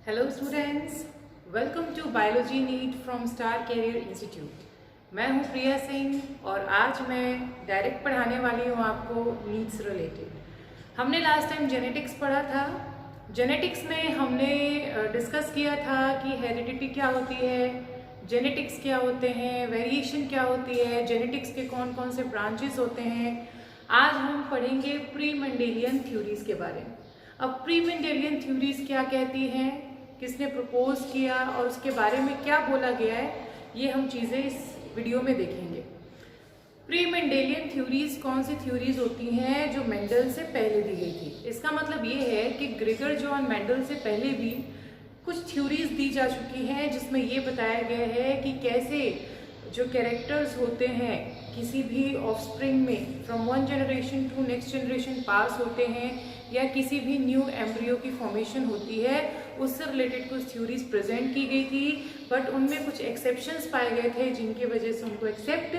Hello students, welcome to biology NEET from Star Career Institute. मैं हूं प्रिया सिंह और आज मैं डायरेक्ट पढ़ाने वाली हूं आपको नीट से रिलेटेड। हमने लास्ट टाइम जेनेटिक्स पढ़ा था। जेनेटिक्स में हमने डिस्कस किया था कि हेरिडिटी क्या होती है, जेनेटिक्स क्या होते हैं, वेरिएशन क्या होती है, जेनेटिक्स के कौन कौन से ब्रांचेस होते हैं। आज हम पढ़ेंगे प्री मेंडेलियन थ्योरीज के बारे में। अब प्री मेंडेलियन थ्योरीज क्या कहती हैं, किसने प्रपोज किया और उसके बारे में क्या बोला गया है, ये हम चीज़ें इस वीडियो में देखेंगे। प्री मेंडेलियन थ्योरीज कौन सी थ्योरीज होती हैं जो मेंडल से पहले दी गई थी। इसका मतलब ये है कि ग्रेगर जॉन मेंडल से पहले भी कुछ थ्योरीज दी जा चुकी हैं जिसमें ये बताया गया है कि कैसे जो कैरेक्टर्स होते हैं किसी भी ऑफस्प्रिंग में from one generation to next generation pass होते हैं या किसी भी न्यू एम्ब्रियो की फॉर्मेशन होती है, उससे रिलेटेड कुछ थ्योरीज प्रेजेंट की गई थी। बट उनमें कुछ एक्सेप्शंस पाए गए थे जिनकी वजह से उनको एक्सेप्ट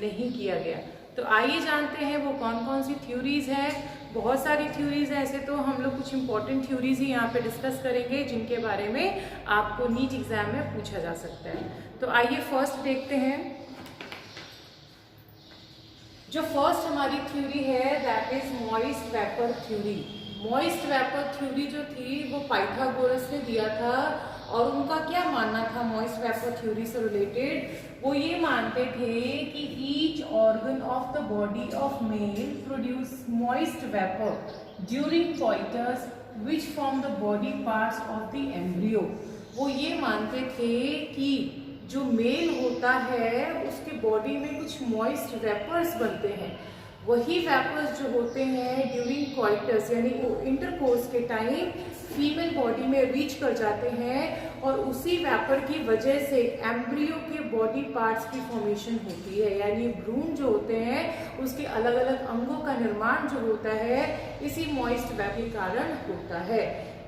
नहीं किया गया। तो आइए जानते हैं वो कौन कौन सी थ्योरीज हैं। बहुत सारी थ्योरीज हैं, ऐसे तो हम लोग कुछ इंपॉर्टेंट थ्योरीज ही यहाँ पे डिस्कस करेंगे जिनके बारे में आपको नीट एग्जाम में पूछा जा सकता है। तो आइए फर्स्ट देखते हैं। जो फर्स्ट हमारी थ्योरी है that is moist vapour theory. Moist vapour theory जो थी वो पाइथागोरस ने दिया था और उनका क्या मानना था मॉइस्ट वेपर थ्योरी से रिलेटेड। वो ये मानते थे कि each organ of the body of male produce moist vapour during coitus which form the body parts of the embryo. वो ये मानते थे कि जो मेल होता है उसके बॉडी में कुछ मॉइस्ट वेपर्स बनते हैं। वही वेपर्स जो होते हैं ड्यूरिंग कॉइटस यानी इंटरकोर्स के टाइम फीमेल बॉडी में रीच कर जाते हैं और उसी वेपर की वजह से एम्ब्रियो के बॉडी पार्ट्स की फॉर्मेशन होती है। यानी भ्रूण जो होते हैं उसके अलग अलग अंगों का निर्माण जो होता है इसी मॉइस्ट वेपर के कारण होता है।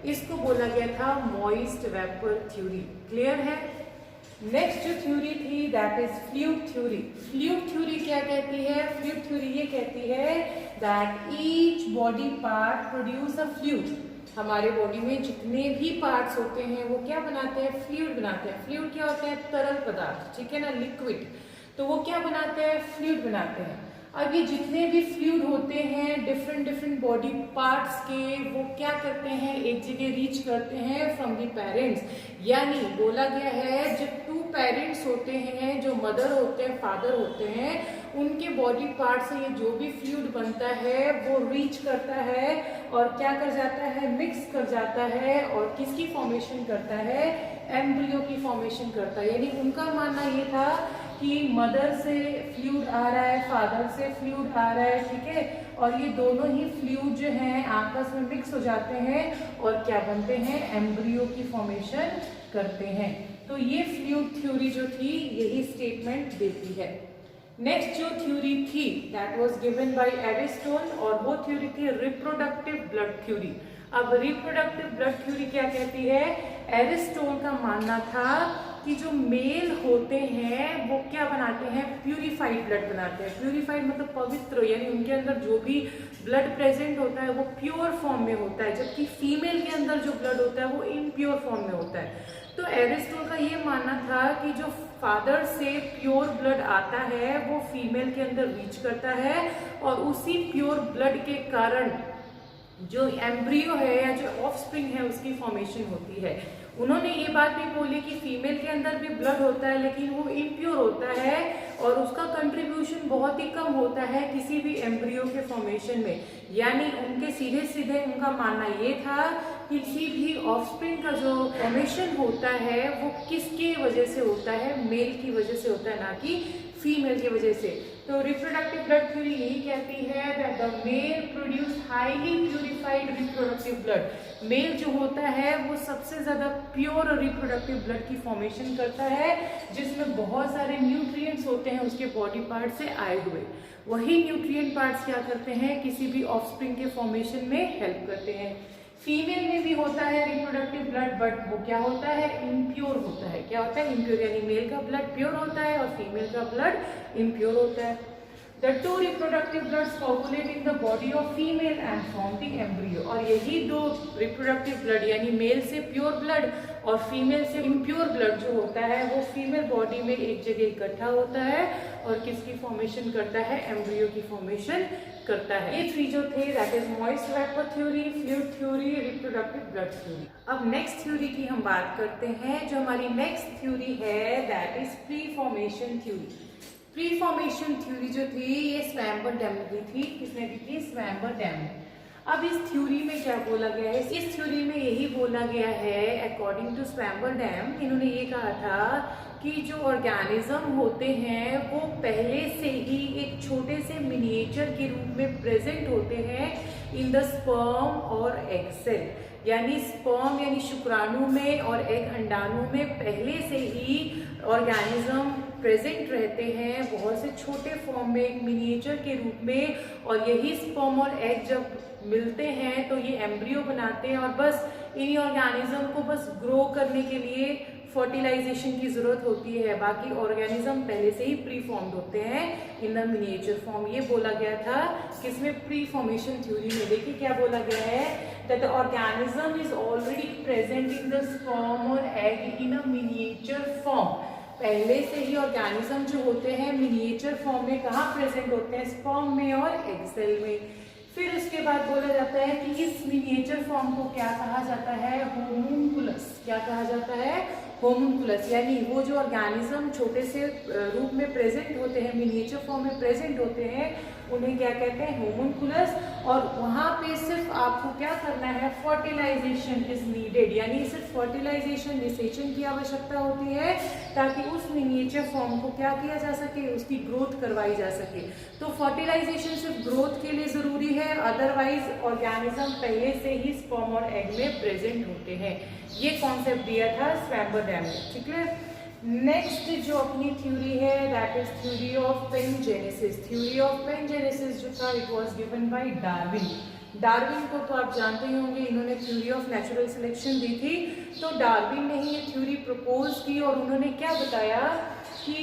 इसको बोला गया था मॉइस्ट वेपर थ्योरी। क्लियर है। नेक्स्ट जो थ्योरी थी that is fluid theory. Fluid theory क्या कहती है? फ्लूइड थ्योरी ये कहती है that each body part produce a fluid. हमारे बॉडी में जितने भी पार्ट्स होते हैं वो क्या बनाते हैं? फ्लूइड बनाते हैं। फ्लूइड क्या होता है? तरल पदार्थ, ठीक है ना, लिक्विड। तो वो क्या बनाते हैं? फ्लूइड बनाते हैं। अब ये जितने भी फ्लूइड होते हैं डिफरेंट बॉडी पार्ट्स के, वो क्या करते हैं? एक जगह रीच करते हैं फ्रॉम द पेरेंट्स। यानी बोला गया है जब टू पेरेंट्स होते हैं, जो मदर होते हैं, फादर होते हैं, उनके बॉडी पार्ट से ये जो भी फ्लूइड बनता है वो रीच करता है और क्या कर जाता है? मिक्स कर जाता है और किसकी फॉर्मेशन करता है? एम्ब्रियो की फॉर्मेशन करता है। यानी उनका मानना ये था कि मदर से फ्लूइड आ रहा है, फादर से फ्लूइड आ रहा है, ठीक है, और ये दोनों ही फ्लूइड जो हैं आपस में मिक्स हो जाते हैं और क्या बनते हैं? एम्ब्रियो की फॉर्मेशन करते हैं। तो ये फ्लूइड थ्योरी जो थी यही स्टेटमेंट देती है। नेक्स्ट जो थ्योरी थी that was given by Aristotle और वो थ्योरी थी रिप्रोडक्टिव ब्लड थ्योरी। अब रिप्रोडक्टिव ब्लड थ्योरी क्या कहती है? एरिस्टोटल का मानना था कि जो मेल होते हैं वो क्या बनाते हैं? प्यूरिफाइड ब्लड बनाते हैं। प्यूरिफाइड मतलब पवित्र, यानी उनके अंदर जो भी ब्लड प्रेजेंट होता है वो प्योर फॉर्म में होता है, जबकि फीमेल के अंदर जो ब्लड होता है वो इम्प्योर फॉर्म में होता है। तो एरिस्टोटल का ये मानना था कि जो फादर से प्योर ब्लड आता है वो फीमेल के अंदर रीच करता है और उसी प्योर ब्लड के कारण जो एम्ब्रियो है या जो ऑफस्प्रिंग है उसकी फॉर्मेशन होती है। उन्होंने ये बात भी बोली कि फीमेल के अंदर भी ब्लड होता है लेकिन वो इम्प्योर होता है और उसका कंट्रीब्यूशन बहुत ही कम होता है किसी भी एम्ब्रियो के फॉर्मेशन में। यानी उनके सीधे सीधे उनका मानना ये था कि किसी भी ऑफस्प्रिंग का जो फॉर्मेशन होता है वो किसके वजह से होता है? मेल की वजह से होता है, ना कि फीमेल की वजह से। तो रिप्रोडक्टिव ब्लड थ्योरी यही कहती है that the male produce highly purified reproductive blood. Male जो होता है वो सबसे ज्यादा प्योर रिप्रोडक्टिव ब्लड की फॉर्मेशन करता है जिसमें बहुत सारे न्यूट्रिएंट्स होते हैं उसके बॉडी पार्ट से आए हुए। वही न्यूट्रिएंट पार्ट्स क्या करते हैं? किसी भी ऑफस्प्रिंग के फॉर्मेशन में हेल्प करते हैं। फीमेल में भी होता है रिप्रोडक्टिव ब्लड बट वो क्या होता है? इम्प्योर होता है। क्या होता है? इम्प्योर, यानी मेल का ब्लड प्योर होता है और फीमेल का ब्लड इम्प्योर होता है। The two reproductive bloods coagulate in the body of female and form the embryo. और यही दो reproductive blood यानी मेल से प्योर ब्लड और फीमेल से इम्प्योर ब्लड जो होता है वो फीमेल बॉडी में एक जगह इकट्ठा होता है और किसकी फॉर्मेशन करता है, एम्ब्रियो की फॉर्मेशन करता है। ये थ्री जो थे that is moist vapour theory, fluid theory, reproductive blood theory. अब नेक्स्ट थ्योरी की हम बात करते हैं। जो हमारी नेक्स्ट थ्योरी है that is pre formation theory. Pre formation theory जो थी ये स्वयंवर ने दी थी। किसने दी थी? स्वयंवर। अब इस थ्योरी में क्या बोला गया है? इस थ्योरी में यही बोला गया है अकॉर्डिंग टू स्वयंवर, इन्होंने ये कहा था कि जो ऑर्गेनिज्म होते हैं वो पहले से ही एक छोटे से मिनिएचर के रूप में प्रेजेंट होते हैं इन द स्पर्म और एग सेल। यानी स्पर्म यानी शुक्राणु में और एग अंडाणु में पहले से ही ऑर्गेनिज्म प्रेजेंट रहते हैं बहुत से छोटे फॉर्म में, एक मिनिएचर के रूप में। और यही स्पर्म और एग जब मिलते हैं तो ये एम्ब्रियो बनाते हैं और बस इन्हीं ऑर्गेनिज्म को बस ग्रो करने के लिए फर्टिलाइजेशन की जरूरत होती है। बाकी ऑर्गेनिज्म पहले से ही प्री फॉर्म्ड होते हैं इन द मिनिएचर फॉर्म। ये बोला गया था किसमें? प्री फॉर्मेशन थ्योरी में। देखिए क्या बोला गया है, that the organism is already present in the sperm और egg in a miniature form. पहले से ही ऑर्गेनिज्म जो होते हैं मिनिएचर फॉर्म में कहाँ प्रेजेंट होते हैं? स्पर्म में और एग सेल में। फिर उसके बाद बोला जाता है कि इस मिनिएचर फॉर्म को क्या कहा जाता है? होमुंकुलस। क्या कहा जाता है? होमुंकुलस। यानी वो जो ऑर्गेनिज्म छोटे से रूप में प्रेजेंट होते हैं, मिनिएचर फॉर्म में प्रेजेंट होते हैं, उन्हें क्या कहते हैं? होमुंकुलस। और वहाँ पे सिर्फ आपको क्या करना है? Fertilisation is needed. यानी सिर्फ फर्टिलाइजेशन, निषेचन की आवश्यकता होती है ताकि उस मिनिएचर फॉर्म को क्या किया जा सके? उसकी ग्रोथ करवाई जा सके। तो फर्टिलाइजेशन सिर्फ ग्रोथ के लिए जरूरी है, अदरवाइज ऑर्गेनिज्म पहले से ही स्पर्म और एग में प्रेजेंट होते हैं। ये कॉन्सेप्ट दिया था स्वयंवर ने। ठीक है। नेक्स्ट जो अपनी थ्योरी है that is theory of pangenesis. Theory of pangenesis जो था it was given by Darwin. Darwin को तो आप जानते ही होंगे, इन्होंने थ्योरी ऑफ नेचुरल सिलेक्शन दी थी। तो डार्विन ने ही ये थ्योरी प्रपोज की और उन्होंने क्या बताया कि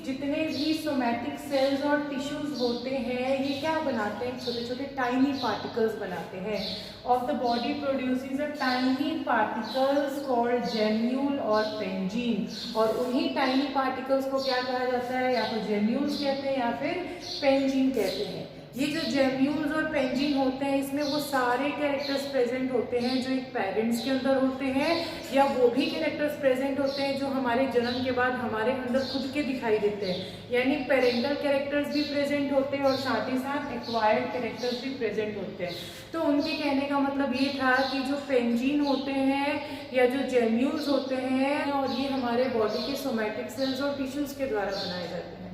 जितने भी सोमैटिक सेल्स और टिश्यूज होते हैं ये क्या बनाते हैं? छोटे छोटे टाइनी पार्टिकल्स बनाते हैं। Of the body produces a tiny particles called gemmule और पेंजीन। और उन्हीं टाइनी पार्टिकल्स को क्या कहा जाता है? या तो जेन्यूल्स कहते हैं या फिर पेंजीन कहते हैं। ये जो जेम्यूल्स और पेंजीन होते हैं इसमें वो सारे कैरेक्टर्स प्रेजेंट होते हैं जो एक पेरेंट्स के अंदर होते हैं, या वो भी कैरेक्टर्स प्रेजेंट होते हैं जो हमारे जन्म के बाद हमारे अंदर खुद के दिखाई देते हैं। यानी पेरेंटल कैरेक्टर्स भी प्रेजेंट होते हैं और साथ ही साथ एक्वायर्ड कैरेक्टर्स भी प्रेजेंट होते हैं। तो उनके कहने का मतलब ये था कि जो पेंजीन होते हैं या जो जेम्यूल्स होते हैं और ये हमारे बॉडी के सोमैटिक सेल्स और टिश्यूज के द्वारा बनाए जाते हैं।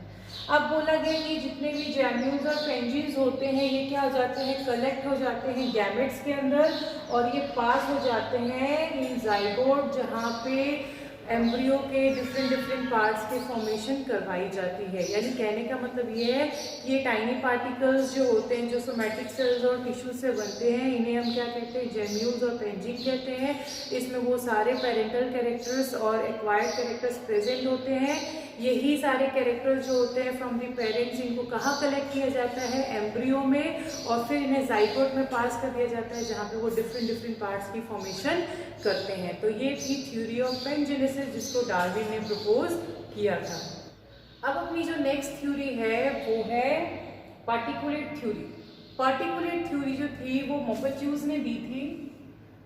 अब बोला गया कि जितने भी जेम्यूल्स और पेंजीन्स होते हैं ये क्या हो जाते हैं? कलेक्ट हो जाते हैं गैमेट्स के अंदर और ये पास हो जाते हैं इन जाइगोट, जहाँ पे एम्ब्रियो के डिफरेंट पार्ट्स के फॉर्मेशन करवाई जाती है। यानी कहने का मतलब ये है कि ये टाइनी पार्टिकल्स जो होते हैं जो सोमैटिक सेल्स और टिश्यू से बनते हैं इन्हें हम क्या कहते हैं? जेम्यूल्स और पेंजीन कहते हैं। इसमें वो सारे पेरेंटल कैरेक्टर्स और एक्वायर्ड कैरेक्टर्स प्रेजेंट होते हैं। यही सारे कैरेक्टर्स जो होते हैं फ्रॉम दी पेरेंट्स इनको कहाँ कलेक्ट किया जाता है? एम्ब्रियो में, और फिर इन्हें जाइगोट में पास कर दिया जाता है जहाँ पे वो डिफरेंट पार्ट्स की फॉर्मेशन करते हैं। तो ये थी थ्योरी ऑफ पेनजेनेसिस जिसको डार्विन ने प्रपोज किया था। अब अपनी जो नेक्स्ट थ्योरी है वो है पार्टिकुलेट थ्योरी। पार्टिकुलेट थ्योरी जो थी वो मॉपेट्यूज ने दी थी।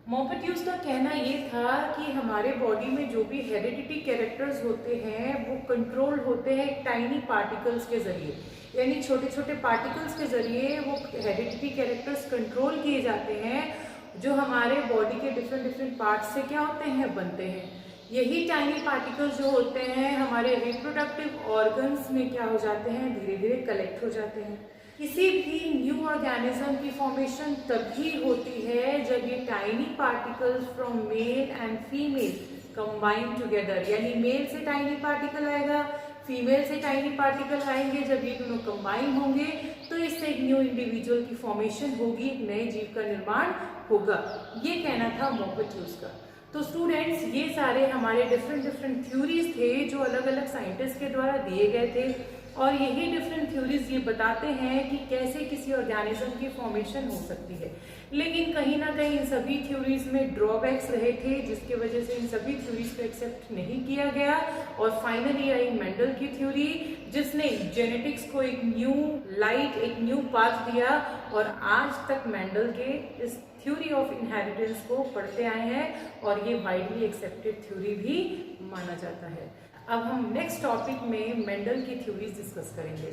मॉपेट्यूज का कहना ये था कि हमारे बॉडी में जो भी हेरिडिटी कैरेक्टर्स होते हैं वो कंट्रोल होते हैं टाइनी पार्टिकल्स के जरिए। यानी छोटे छोटे पार्टिकल्स के जरिए वो हेरिडिटी कैरेक्टर्स कंट्रोल किए जाते हैं जो हमारे बॉडी के डिफरेंट पार्ट्स से क्या होते हैं? बनते हैं। यही टाइनी पार्टिकल्स जो होते हैं हमारे रिप्रोडक्टिव ऑर्गन्स में क्या हो जाते हैं? धीरे धीरे कलेक्ट हो जाते हैं। किसी भी न्यू ऑर्गेनिज्म की फॉर्मेशन तभी होती है जब ये tiny particles from male and female combine together. यानी मेल से टाइनी पार्टिकल आएगा, फीमेल से टाइनी पार्टिकल आएंगे। जब ये दोनों कंबाइन होंगे तो इससे एक न्यू इंडिविजुअल की फॉर्मेशन होगी, एक नए जीव का निर्माण होगा। ये कहना था मॉपेट्यूज का। तो स्टूडेंट्स ये सारे हमारे डिफरेंट थ्योरीज थे जो अलग अलग साइंटिस्ट के द्वारा दिए गए थे। और यही डिफरेंट थ्योरीज ये बताते हैं कि कैसे किसी ऑर्गेनिज्म की फॉर्मेशन हो सकती है। लेकिन कहीं ना कहीं इन सभी थ्योरीज में ड्रॉबैक्स रहे थे, जिसकी वजह से इन सभी थ्योरीज को एक्सेप्ट नहीं किया गया। और फाइनली आई मेंडल की थ्योरी, जिसने जेनेटिक्स को एक न्यू लाइट, एक न्यू पाथ दिया, और आज तक मेंडल के इस थ्योरी ऑफ इनहेरिटेंस को पढ़ते आए हैं और ये वाइडली एक्सेप्टेड थ्योरी भी माना जाता है। अब हम नेक्स्ट टॉपिक में मेंडल की थ्योरीज डिस्कस करेंगे।